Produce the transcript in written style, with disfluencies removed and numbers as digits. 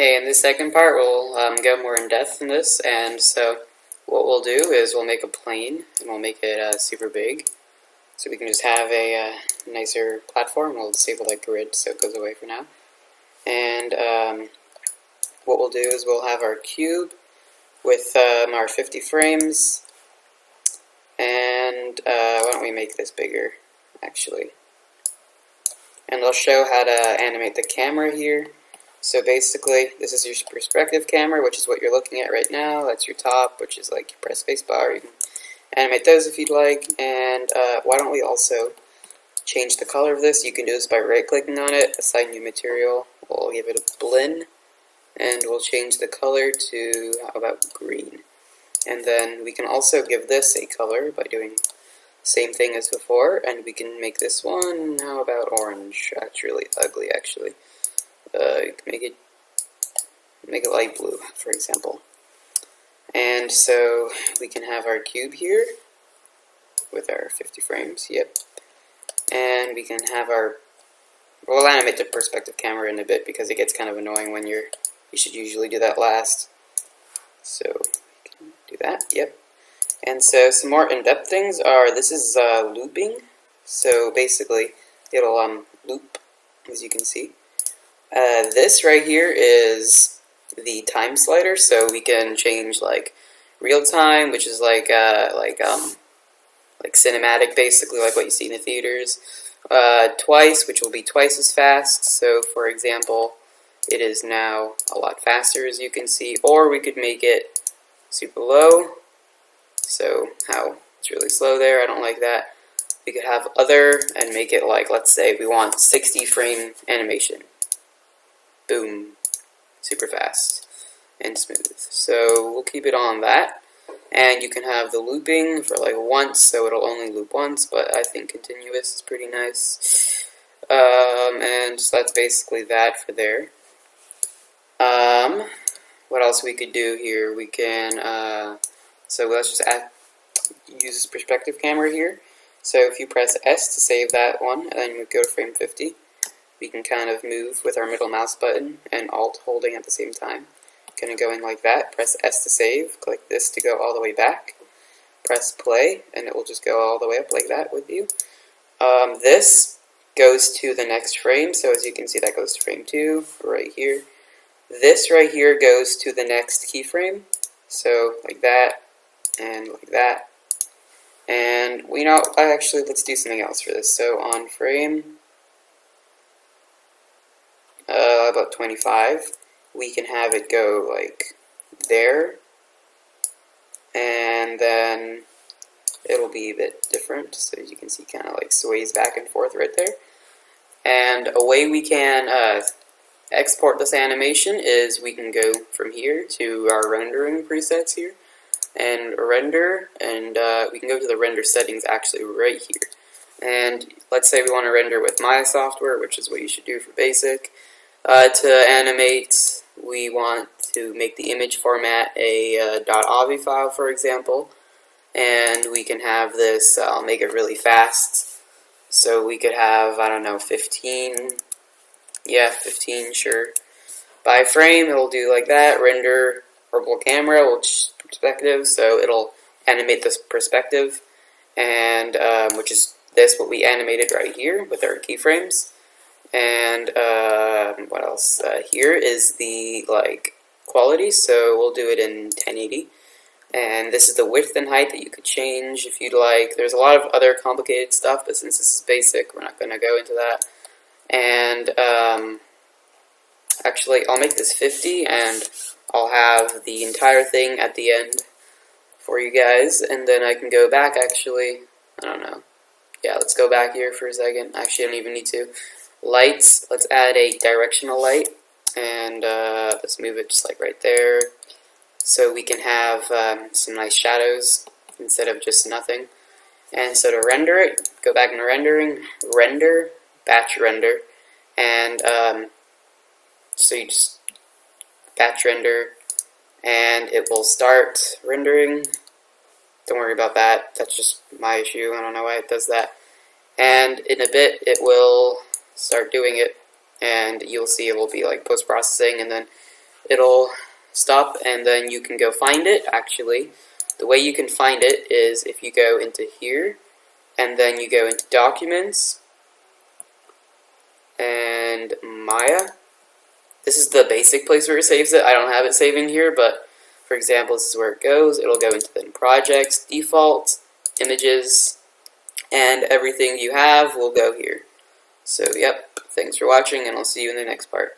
Hey, in this second part, we'll go more in depth in this, and so what we'll do is we'll make a plane, and we'll make it super big, so we can just have a nicer platform. We'll disable that grid so it goes away for now. And what we'll do is we'll have our cube with our 50 frames, and why don't we make this bigger, actually. And I'll show how to animate the camera here. So basically, this is your perspective camera, which is what you're looking at right now. That's your top, which is like you press spacebar. You can animate those if you'd like. And why don't we also change the color of this? You can do this by right-clicking on it, assign new material. We'll give it a blend, and we'll change the color to, how about green? And then we can also give this a color by doing the same thing as before, and we can make this one, how about orange? That's really ugly, actually. You can make it light blue, for example. And so we can have our cube here with our 50 frames, yep. And we can have our, we'll animate the perspective camera in a bit because it gets kind of annoying when you should usually do that last. So we can do that, yep. And so some more in-depth things are, this is looping. So basically it'll loop, as you can see. This right here is the time slider, so we can change like real time, which is like cinematic, basically like what you see in the theaters. Twice, which will be twice as fast. So for example, it is now a lot faster, as you can see. Or we could make it super low. So how it's really slow there. I don't like that. We could have other and make it like, let's say we want 60 frame animation. Boom, super fast and smooth. So we'll keep it on that, and you can have the looping for like once, so it'll only loop once, but I think continuous is pretty nice. And so that's basically that for there. What else we could do here? We can so let's just use this perspective camera here. So if you press S to save that one, and then you go to frame 50. We can kind of move with our middle mouse button and Alt holding at the same time. Kind of going like that. Press S to save. Click this to go all the way back. Press play, and it will just go all the way up like that with you. This goes to the next frame, so as you can see, that goes to frame 2 right here. This right here goes to the next keyframe, so like that and like that. And we know, actually, let's do something else for this. So on frame about 25, we can have it go like there, and then it'll be a bit different, so as you can see, kind of like sways back and forth right there. And a way we can export this animation is we can go from here to our rendering presets here, and render, and we can go to the render settings actually right here. And let's say we want to render with Maya software, which is what you should do for basic. To animate, we want to make the image format a .avi file, for example, and we can have this, I'll make it really fast, so we could have, I don't know, 15, yeah, 15, sure. By frame, it'll do like that, render purple camera, which perspective, so it'll animate this perspective, and which is this, what we animated right here with our keyframes. And what else? Here is the quality, so we'll do it in 1080. And this is the width and height that you could change if you'd like. There's a lot of other complicated stuff, but since this is basic, we're not going to go into that. And actually, I'll make this 50, and I'll have the entire thing at the end for you guys. And then I can go back, actually. I don't know. Yeah, let's go back here for a second. Actually, I don't even need to. Lights, let's add a directional light, and let's move it just like right there, so we can have some nice shadows instead of just nothing. And so to render it, go back into rendering, render, batch render, and so you just batch render, and it will start rendering. Don't worry about that, that's just my issue, I don't know why it does that. And in a bit, it will start doing it, and you'll see it will be like post-processing, and then it'll stop, and then you can go find it. Actually, the way you can find it is if you go into here, and then you go into Documents, and Maya. This is the basic place where it saves it. I don't have it saving here, but for example, this is where it goes. It'll go into then Projects, Default, Images, and everything you have will go here. So, yep, thanks for watching, and I'll see you in the next part.